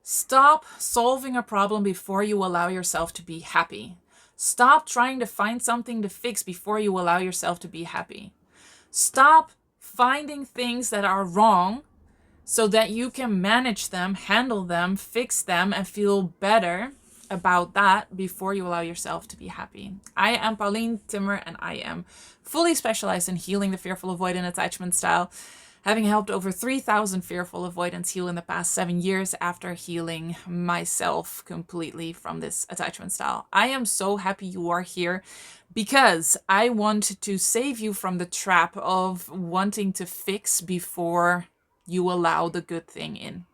Stop solving a problem before you allow yourself to be happy. Stop trying to find something to fix before you allow yourself to be happy. Stop finding things that are wrong so that you can manage them, handle them, fix them, and feel better about that before you allow yourself to be happy. I am Pauline Timmer, and I am fully specialized in healing the fearful avoidant attachment style, having helped over 3,000 fearful avoidants heal in the past 7 years after healing myself completely from this attachment style. I am so happy you are here because I want to save you from the trap of wanting to fix before you allow the good thing in.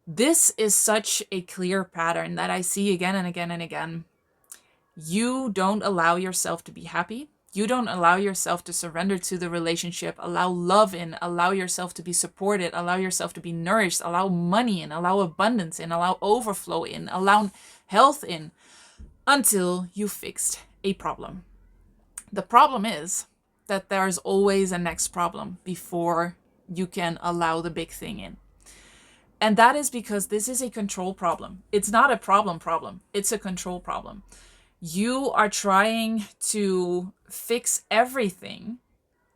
This is such a clear pattern that I see again and again and again. You don't allow yourself to be happy. You don't allow yourself to surrender to the relationship, allow love in, allow yourself to be supported, allow yourself to be nourished, allow money in, allow abundance in, allow overflow in, allow health in, until you fixed a problem. The problem is that there's always a next problem before you can allow the big thing in. And that is because this is a control problem. It's not a problem. It's a control problem. You are trying to fix everything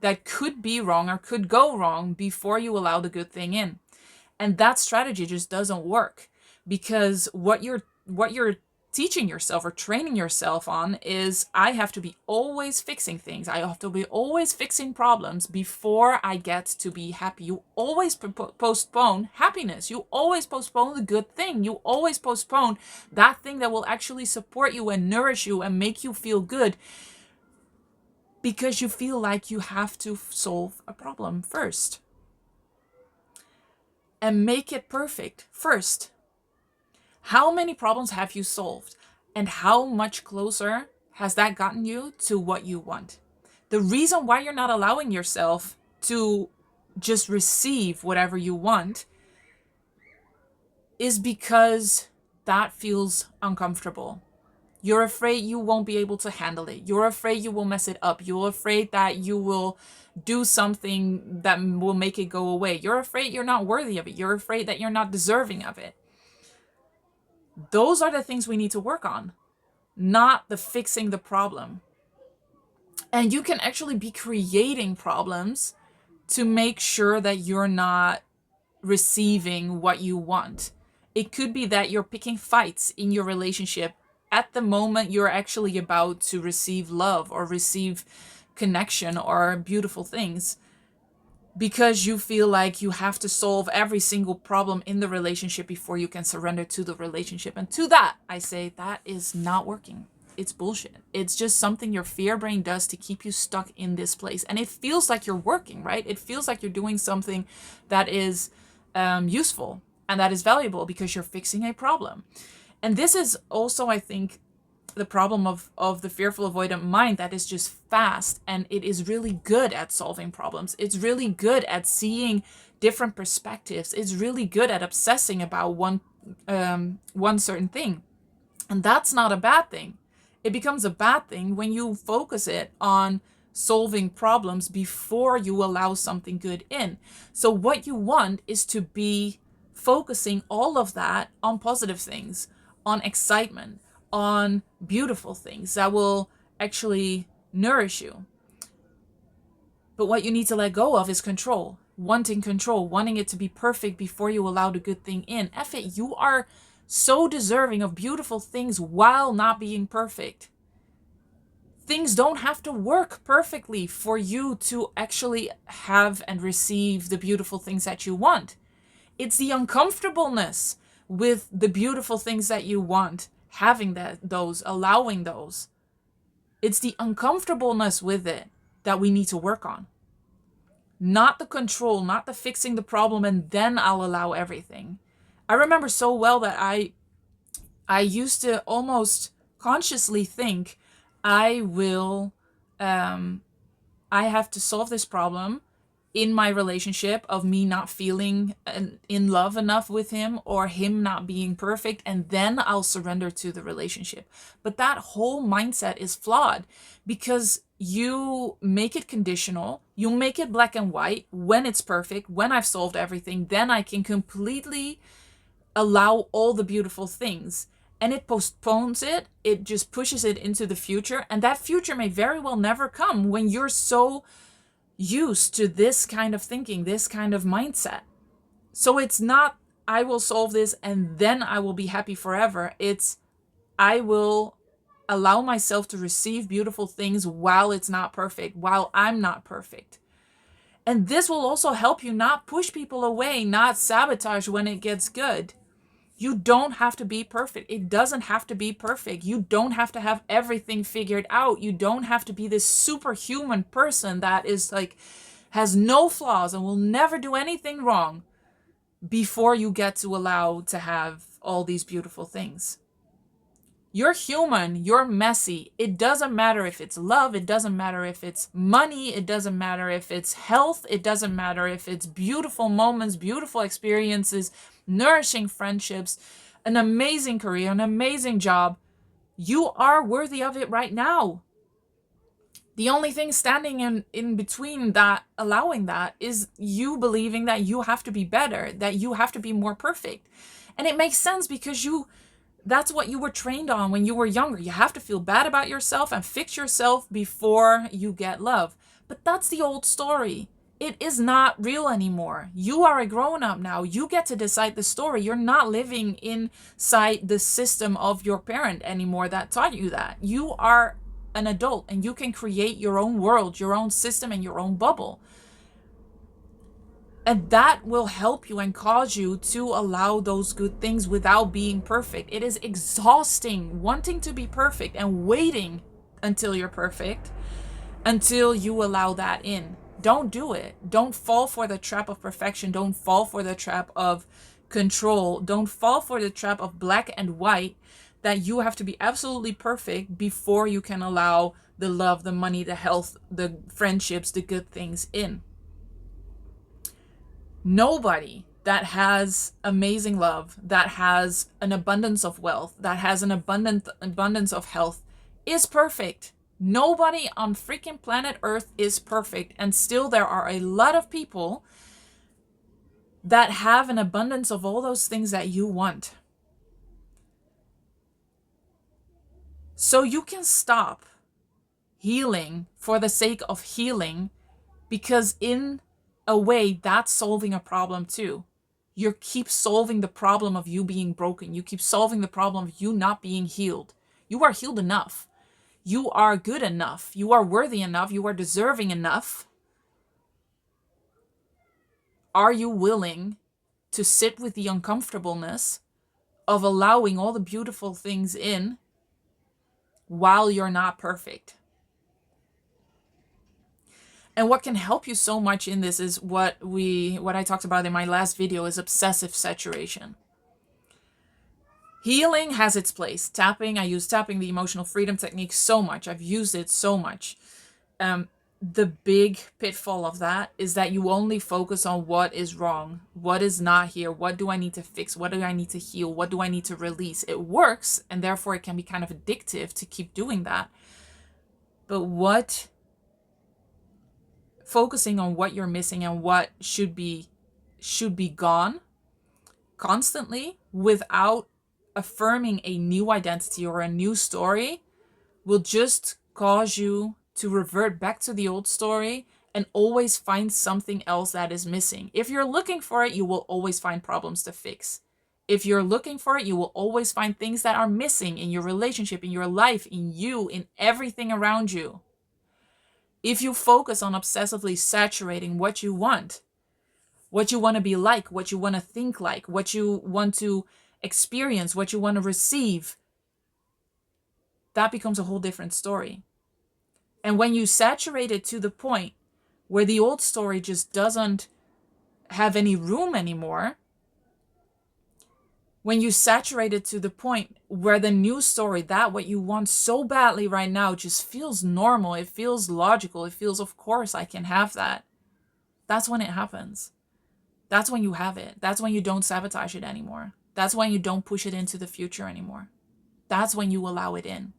that could be wrong or could go wrong before you allow the good thing in. And that strategy just doesn't work, because what you're teaching yourself or training yourself on is, I have to be always fixing things. I have to be always fixing problems before I get to be happy. You always postpone happiness. You always postpone the good thing. You always postpone that thing that will actually support you and nourish you and make you feel good, because you feel like you have to solve a problem first and make it perfect first. How many problems have you solved? And how much closer has that gotten you to what you want? The reason why you're not allowing yourself to just receive whatever you want is because that feels uncomfortable. You're afraid you won't be able to handle it. You're afraid you will mess it up. You're afraid that you will do something that will make it go away. You're afraid you're not worthy of it. You're afraid that you're not deserving of it. Those are the things we need to work on, not the fixing the problem. And you can actually be creating problems to make sure that you're not receiving what you want. It could be that you're picking fights in your relationship at the moment you're actually about to receive love or receive connection or beautiful things, because you feel like you have to solve every single problem in the relationship before you can surrender to the relationship. And to that, I say that is not working. It's bullshit. It's just something your fear brain does to keep you stuck in this place. And it feels like you're working, right? It feels like you're doing something that is useful and that is valuable because you're fixing a problem. And this is also, I think, the problem of the fearful avoidant mind, that is just fast, and it is really good at solving problems. It's really good at seeing different perspectives. It's really good at obsessing about one certain thing. And that's not a bad thing. It becomes a bad thing when you focus it on solving problems before you allow something good in. So what you want is to be focusing all of that on positive things, on excitement, on beautiful things that will actually nourish you. But what you need to let go of is control, wanting it to be perfect before you allow the good thing in. F it, you are so deserving of beautiful things while not being perfect. Things don't have to work perfectly for you to actually have and receive the beautiful things that you want. It's the uncomfortableness with the beautiful things that you want, having those, allowing those. It's the uncomfortableness with it that we need to work on. Not the control, not the fixing the problem and then I'll allow everything. I remember so well that I used to almost consciously think, I have to solve this problem in my relationship of me not feeling in love enough with him, or him not being perfect, and then I'll surrender to the relationship. But that whole mindset is flawed, because you make it conditional, you make it black and white. When it's perfect, when I've solved everything, then I can completely allow all the beautiful things. And it postpones it, it just pushes it into the future. And that future may very well never come when you're so used to this kind of thinking, this kind of mindset. So it's not, I will solve this and then I will be happy forever. It's, I will allow myself to receive beautiful things while it's not perfect, while I'm not perfect. And this will also help you not push people away, not sabotage when it gets good. You don't have to be perfect. It doesn't have to be perfect. You don't have to have everything figured out. You don't have to be this superhuman person that is like, has no flaws and will never do anything wrong before you get to allow to have all these beautiful things. You're human, you're messy. It doesn't matter if it's love, it doesn't matter if it's money, it doesn't matter if it's health, it doesn't matter if it's beautiful moments, beautiful experiences, nourishing friendships, an amazing career, an amazing job. You are worthy of it right now. The only thing standing in between that, allowing that, is you believing that you have to be better, that you have to be more perfect. And it makes sense because that's what you were trained on when you were younger. You have to feel bad about yourself and fix yourself before you get love. But that's the old story. It is not real anymore. You are a grown-up now. You get to decide the story. You're not living inside the system of your parent anymore that taught you that. You are an adult and you can create your own world, your own system, and your own bubble. And that will help you and cause you to allow those good things without being perfect. It is exhausting wanting to be perfect and waiting until you're perfect, until you allow that in. Don't do it. Don't fall for the trap of perfection. Don't fall for the trap of control. Don't fall for the trap of black and white, that you have to be absolutely perfect before you can allow the love, the money, the health, the friendships, the good things in. Nobody that has amazing love, that has an abundance of wealth, that has an abundance of health is perfect. Nobody on freaking planet Earth is perfect. And still there are a lot of people that have an abundance of all those things that you want. So you can stop healing for the sake of healing, because in a way that's solving a problem too. You keep solving the problem of you being broken. You keep solving the problem of you not being healed. You are healed enough. You are good enough. You are worthy enough. You are deserving enough. Are you willing to sit with the uncomfortableness of allowing all the beautiful things in while you're not perfect? And what can help you so much in this is what I talked about in my last video, is obsessive saturation. Healing has its place. Tapping, I use tapping, the emotional freedom technique, so much. I've used it so much. The big pitfall of that is that you only focus on what is wrong, what is not here, what do I need to fix, what do I need to heal, what do I need to release. It works, and therefore it can be kind of addictive to keep doing that. But focusing on what you're missing and what should be gone constantly without affirming a new identity or a new story will just cause you to revert back to the old story and always find something else that is missing. If you're looking for it, you will always find problems to fix. If you're looking for it, you will always find things that are missing in your relationship, in your life, in you, in everything around you. If you focus on obsessively saturating what you want to be like, what you want to think like, what you want to experience, what you want to receive, that becomes a whole different story. And when you saturate it to the point where the old story just doesn't have any room anymore, when you saturate it to the point where the new story, that what you want so badly right now, just feels normal, it feels logical, it feels, of course I can have that, that's when it happens. That's when you have it. That's when you don't sabotage it anymore. That's when you don't push it into the future anymore. That's when you allow it in.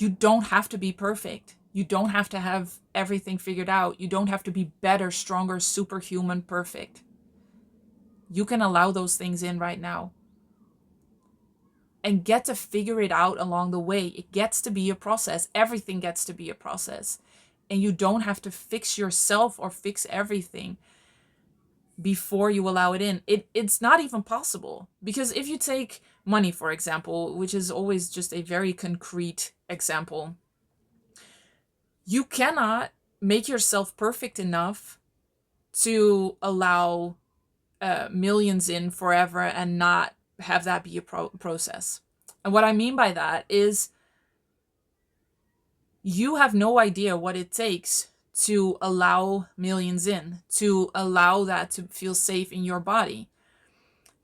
You don't have to be perfect. You don't have to have everything figured out. You don't have to be better, stronger, superhuman, perfect. You can allow those things in right now and get to figure it out along the way. It gets to be a process. Everything gets to be a process. And you don't have to fix yourself or fix everything before you allow it in. It's not even possible. Because if you take money, for example, which is always just a very concrete example, you cannot make yourself perfect enough to allow millions in forever and not have that be a process. And what I mean by that is you have no idea what it takes to allow millions in, to allow that to feel safe in your body.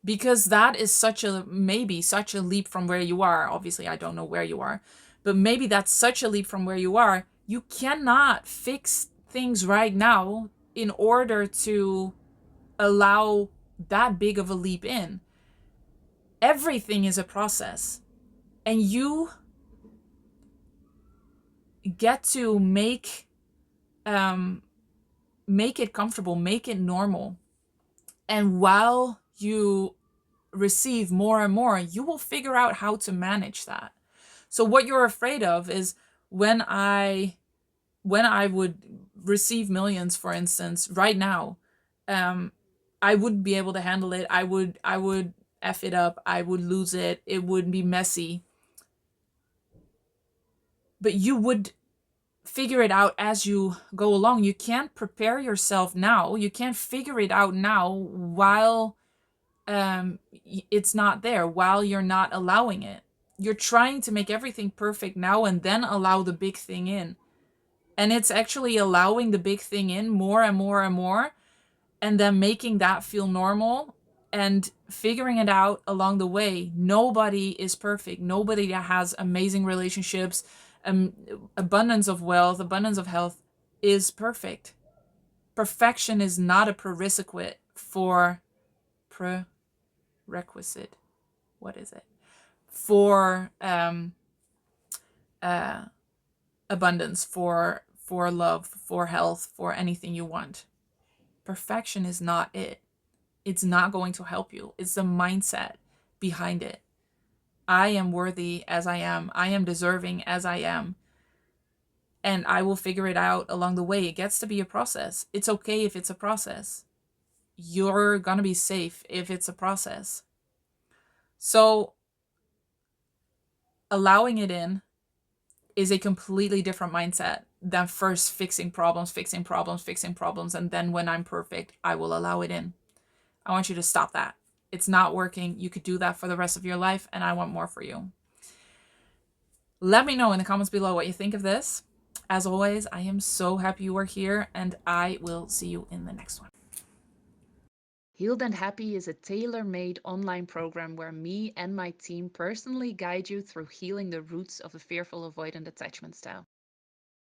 Because that is maybe such a leap from where you are. Obviously, I don't know where you are, but maybe that's such a leap from where you are. You cannot fix things right now in order to allow that big of a leap in. Everything is a process, and you get to make it comfortable, make it normal. And while you receive more and more, you will figure out how to manage that. So what you're afraid of is when I would receive millions, for instance, right now, I wouldn't be able to handle it. I would F it up. I would lose it. It would be messy. But you would figure it out as you go along. You can't prepare yourself now. You can't figure it out now while it's not there, while you're not allowing it. You're trying to make everything perfect now and then allow the big thing in. And it's actually allowing the big thing in more and more and more, and then making that feel normal and figuring it out along the way. Nobody is perfect. Nobody that has amazing relationships, abundance of wealth, abundance of health is perfect. Perfection is not a prerequisite for prerequisite. What is it? For abundance, for love, for health, for anything you want. Perfection is not it. It's not going to help you. It's the mindset behind it. I am worthy as I am. I am deserving as I am. And I will figure it out along the way. It gets to be a process. It's okay if it's a process. You're going to be safe if it's a process. So allowing it in is a completely different mindset than first fixing problems, and then when I'm perfect, I will allow it in. I want you to stop that. It's not working. You could do that for the rest of your life, and I want more for you. Let me know in the comments below what you think of this. As always, I am so happy you are here, and I will see you in the next one. Healed and Happy is a tailor-made online program where me and my team personally guide you through healing the roots of the fearful avoidant attachment style.